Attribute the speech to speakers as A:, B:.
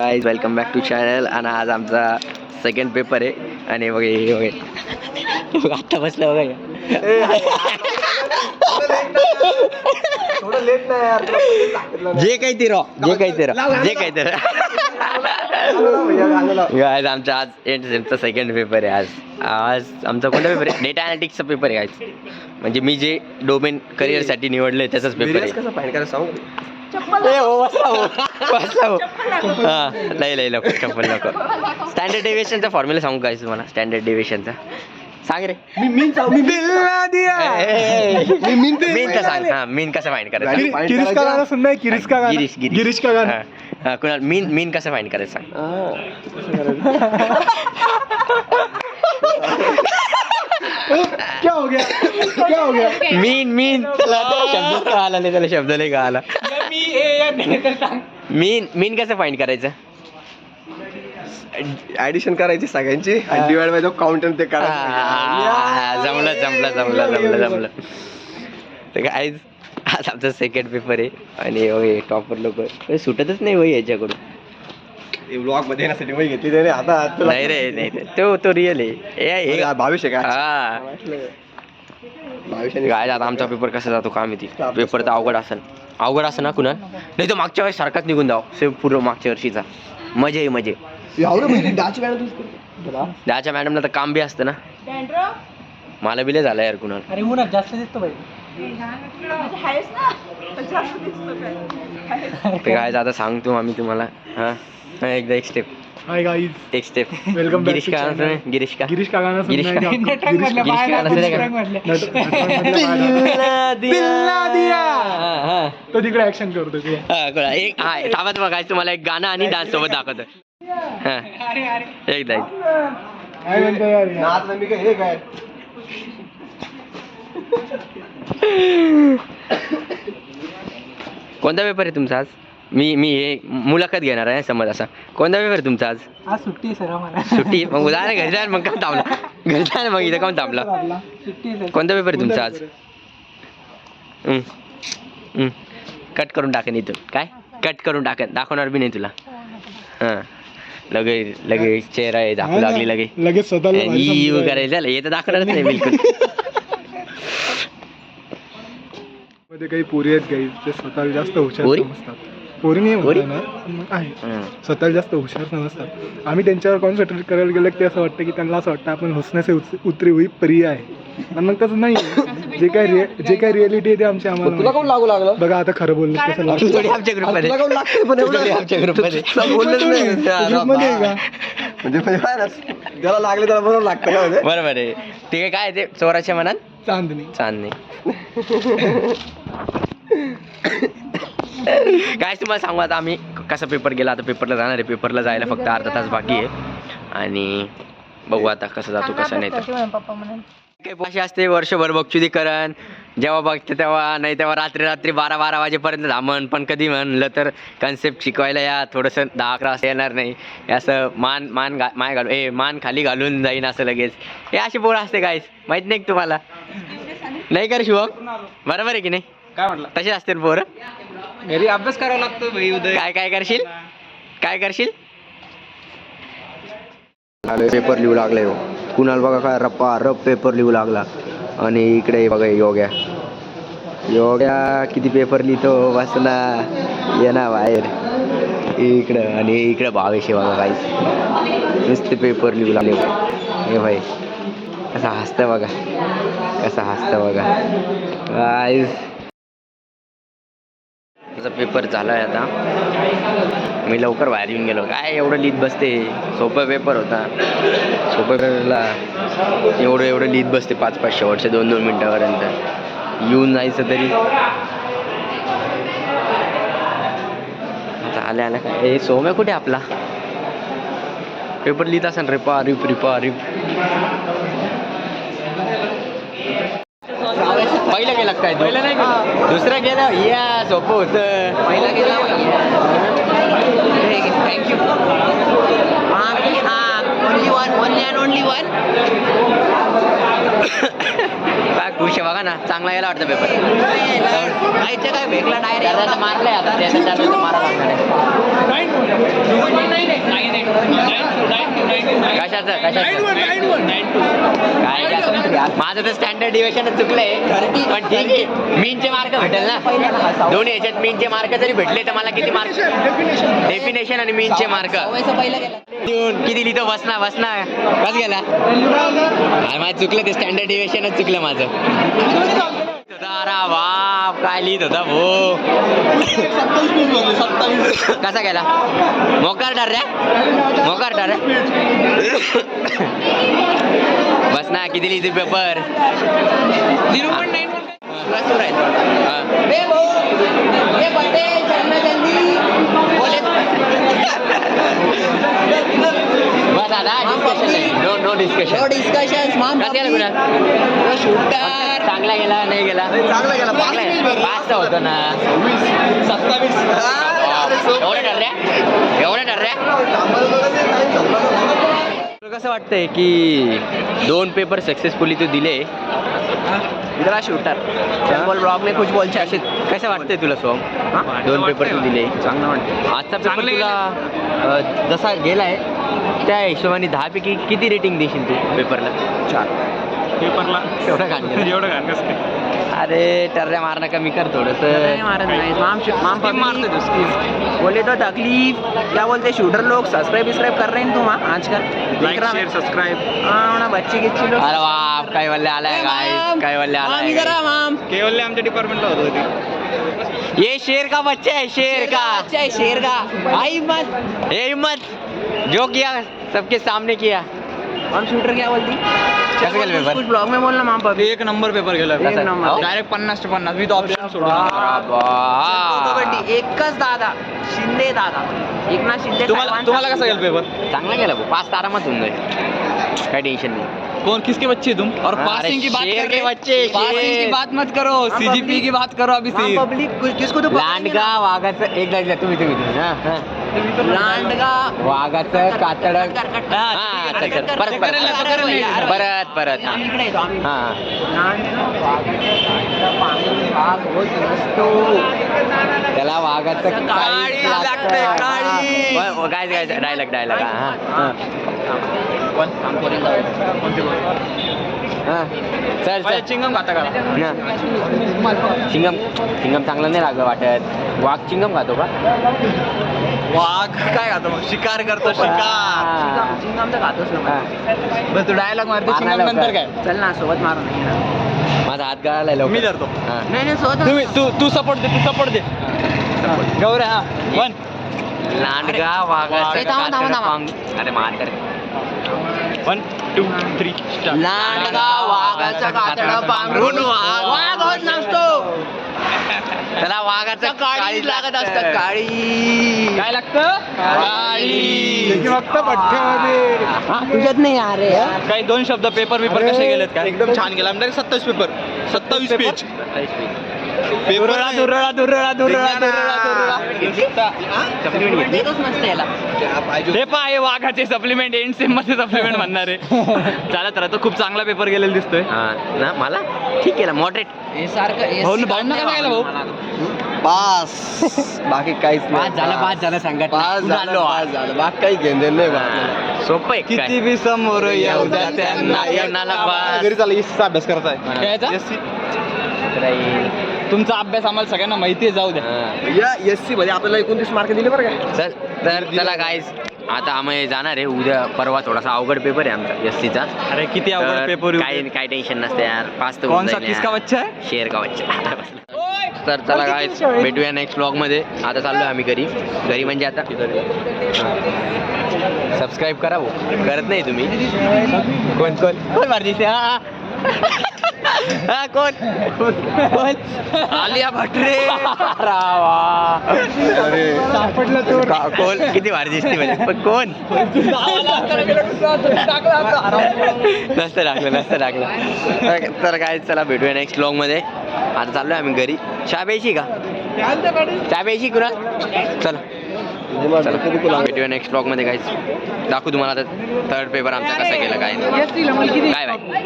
A: Guys welcome back to channel. आणि आज आमचा सेकंड पेपर आहे आणि बघा आता बसलं बघा जे काही ते गाइस आमचा आज एंडचा सेकंड पेपर आहे. आज आमचा कोणता पेपर आहे? डेटा अनालिटिक्सचा पेपर आहे गाइस. म्हणजे मी जे डोमेन करिअरसाठी निवडलंय त्याचाच पेपर आहे.
B: कसं फाईन करायचं सांगू?
A: नाही नको चप्पल नको. स्टँडर्ड डेव्हिएशनचा फॉर्म्युला सांगू काय तुम्हाला? स्टँडर्ड डेव्हिएशनचा सांग रे.
B: मीनचा
A: सांग. हा मीन कसं फाईंड करायचं?
B: गिरीश का गाणं
A: कुणाल मीन कसं फाईंड करायचं सांग.
B: क्या हो गया
A: मीन शब्द आला नाही, त्याला शब्द नाही का आला. मीन कसं फाईंड करायचं?
B: ऍडिशन करायची सगळ्यांची आणि डिवाइड बाय द काउंट ते करायचं.
A: जमलं. तर काय आज आमचा सेकंड पेपर आहे आणि टॉपर लोक सुटतच नाही वही याच्याकडून.
B: ब्लॉग मध्ये येण्यासाठी वही घेतली त्याने. आता
A: नाही रे तो रिअल आहे.
B: भविष्य काय
A: काय आता आमचा पेपर कसा जातो का माहिती. पेपर तर अवघड असं ना कुणा नाही तर मागच्या वेळेस सारखाच निघून जाऊ सेम पूर्ण मागच्या वर्षीचा. मजे दहाच्या मॅडमला तर काम बी असतं ना. मला बिले झालं यार कुणाल.
C: अरे उन्हात जास्त दिसतो बाई.
A: ते काय आता सांगतो आम्ही तुम्हाला. हा एकदा एक स्टेप
B: वेलकम
A: गिरीश का गाणं
B: तो तिकडे ऍक्शन करतो.
A: एक थांबत बघा तुम्हाला एक गाणं आणि डान्स सोबत दाखवतो. एकदा कोणता पेपर आहे तुमचा आज? मी हे मुलाखत घेणार आहे समज. असा कोणता पेपर आहे तुमचा आज?
C: सुट्टी सर आम्हाला.
A: सुट्टी मग उद्या घरी जाणार मग काम थांबला. घरी जाणार मग इथं काम थांबला. कोणता पेपर आहे तुमचा आज? कट करून टाकेन इथून. काय कट करून टाकेन दाखवणार बी नाही तुला. हां लगेच चेहरा आहे दाखवू लागली लगेच स्वतःला करायचं झालं हे तर दाखवणारच नाही बिलकुल.
B: मध्ये काही पोरी आहेत गाईज ते स्वतःला जास्त हुशार समजतात. पोरी नाही म्हणतो ना आहे स्वतःला जास्त हुशार समजतात. आम्ही त्यांच्यावर कॉन्सन्ट्रेट करायला गेलं की असं वाटतं की त्यांना असं वाटतं आपण हसण्याचे उतरी हुई परी आहे. आणि मग तसं नाही. जे काय रियालिटी आहे ते आमच्या आम्हाला लागू लागलं बघा. आता खरं बोललं कसं लागतं
A: आमच्या ग्रुपमध्ये
B: म्हणजे ज्याला लागले त्याला बरोबर लागतं का?
A: बरोबर आहे. ते काय ते चोराच्या मनात
B: चांदणी
A: काय तुम्हाला सांगू आता आम्ही कसा पेपर गेला. आता पेपरला जाणार आहे. पेपरला जायला फक्त अर्धा तास बाकी आहे आणि बघू आता कसं जातो कसं नाही. तर काही भाषा असते वर्षभर बक्षुदीकरण जेव्हा बघते तेव्हा नाही तेव्हा रात्री 12 वाजेपर्यंत थांबण. पण कधी म्हणलं तर कन्सेप्ट शिकवायला या थोडंसं 10-11 असं येणार नाही. असं मान खाली घालून जाईन असं लगेच. हे अशी पोरं असते काय माहित नाही तुम्हाला? नाही कर शिवम बरोबर आहे की नाही?
C: काय म्हटलं?
A: तसे असते पोरं.
C: घरी अभ्यास करावा लागतो भाई. उदय
A: काय करशील? पेपर लिहू लागले हो कुणाल बघा काय रप पेपर लिहू लागला. आणि इकडे बघा योग्या किती पेपर लिहितो बसना ये ना बाहेर इकडं. आणि इकडं भावेश बघा काहीच नुसते पेपर लिहू लागले. हे भाई कसं हसतं बघा गाईस. माझा पेपर झाला आहे आता. मी लवकर बाहेर येऊन गेलो. काय एवढं लिहित बसते. सोपा पेपर होता. सोप्या पेपरला एवढं लिहित बसते 5-5 शेवटच्या 2-2 मिनटापर्यंत येऊन जायचं तरी. आता आल्या काय सोम्या कुठे आपला पेपर लिहित असेल. रिपा रिप पहिलं गेला काय? पहिलं नाही गेलं. दुसरं गेलं या सोपं होतं. पहिला गेला थँक्यू. ओनली वन काय खुश आहे बघा ना. चांगला यायला वाटतं पेपर. काय भेटला डायरेक्ट मारलाय आता. त्याचा मारा लागणार आहे. कशाचं काय माझं तर स्टँडर्ड डिव्हिजनच चुकलंय पण ठीक आहे मीनचे मार्क भेटेल ना दोन्ही याच्यात मीनचे मार्क जरी भेटले तर मला किती मार्क डेफिनेशन आणि मीनचे मार्क किती लिहितो बसना कस गेला अरे माझं चुकलं ते स्टँडर्ड डिव्हिजनच चुकलं माझं अरे बाप काय लिहित होता भो कसा गेला मोकार ठरल्या बस ना किती लिहिते पेपर 0.9 बस आता नो डिस्कशन शूटर चांगला गेला नाही गेला पाच तर होतो ना 27 एवढं ठरल्या कसं वाटतंय की 2 पेपर सक्सेसफुली तू दिले इधर शूटर ब्लॉग में कुछ बोलचे असे कसं वाटतंय तुला सोम 2 पेपर तू दिले चांगलं वाटतं आजचा पेपर तुला जसा गेलाय त्या हिशोबाने 10 पैकी किती रेटिंग देशील तू पेपरला 4 पेपरला एवढं घाण कसं अरे टर्ऱ्या मारणं कमी कर थोडस बोले तो तकलीफ क्या बोलते शूटर लोग सब्सक्राइब कर रहे हैं तुम आजकल लाइक शेयर सब्सक्राइब ना बच्चे किती लोग अरे बाप काय वल्ले आलाय काय वल्ले आलाय केवल्ले आमच्या डिपार्टमेंटला होतो ये शेर का बच्चा है शेर का हिम्मत जो किया सबके सामने किया हम शूटर क्या बोलती कसं गेलं पेपर कुछ ब्लॉग में बोलना माम पापी 1 नंबर पेपर गेला डायरेक्ट 50 ते 50 मी तो ऑप्शन सोडून कबड्डी एकच दादा शिंदे दादा एकनाथ शिंदे तुम्हाला कसा गेला पेपर चांगला गेला 5 तारामच होऊन जाईल काय टेंशन नाही कौन किसके बच्चे तुम और पासिंग की बात करके बच्चे पासिंग की बात मत करो सीजीपी की बात करो अभी पब्लिक किसको तो लांडगा वाघाचं एक गाडीला तुम्ही लांडगा वाघाचं कातड परत त्याला वाघाचं काय डायलॉग चल चिंगम खाता का चिंगम चांगलं नाही लागलं वाटत वाघ चिंगम खातो का वाघ काय खातो मग शिकार करतो चिंगम तर खातोच ना बस तू डायलॉग मारतो चिंगम नंतर काय चल ना सोबत मारू नाही माझा हात गळाला मी धरतो नाही सोबत तू सपोर्ट दे गौऱ्या हा वन लांडगा वाघाचा अरे मार 1 2 3 स्टार्ट लांडगा वाघाचा कातडा पांघरून वाघ होत नसतो त्याला वाघाचं काळी लागत असतं काळी काय लागतं काळी
B: फक्त पठ्ठ्यामध्ये
A: तुझ्यात नाही अरे
C: काही 2 शब्द पेपर कसे गेलेत का एकदम छान गेला म्हणजे 27 पेपर 27 पेज वाघाचे सप्लिमेंट एंड सेम मध्ये सप्लिमेंट म्हणणार आहे चालत राहतो खूप चांगला पेपर गेलेला दिसतोय
A: ना मला ठीक केला मॉडरेट
C: भाऊ
B: पास बाकी काहीच
A: पाच झालं संघटना
B: बाकी काही घेणं नाही
A: सोपं आहे
C: किती बी समोर येऊ द्या त्यांना
B: घरी चालला एससीचा अभ्यास करायचा
C: तुमचा अभ्यास आम्हाला सगळ्यांना माहिती आहे जाऊ द्या
B: या एससी मध्ये आपल्याला 29 मार्क दिले बरं का
A: तर चला गाईज आता आम्ही जाणार आहे उद्या परवा थोडासा अवघड पेपर आहे आमचा एससीचा
C: अरे किती अवघड पेपर
A: काय टेन्शन नसते यार 5 तर
C: किसका बच्चा आहे
A: शेर का बच्चा तर चला गाईज भेटूया नेक्स्ट ब्लॉग मध्ये आता चाललोय आम्ही घरी म्हणजे आता सबस्क्राईब करा करत नाही तुम्ही कोण मारती कोण आलिया भटरे
B: अरे सापडला तो
A: कोण किती भारी दिसते म्हणजे पण कोण नसतं टाकलं तर काय चला भेटूया नेक्स्ट ब्लॉग मध्ये आता चाललोय आम्ही घरी चहा प्यायची का कुणा चला भेटूया नेक्स्ट ब्लॉग मध्ये काहीच दाखवू तुम्हाला आता 3rd पेपर आमचा कसा गेला काय बाय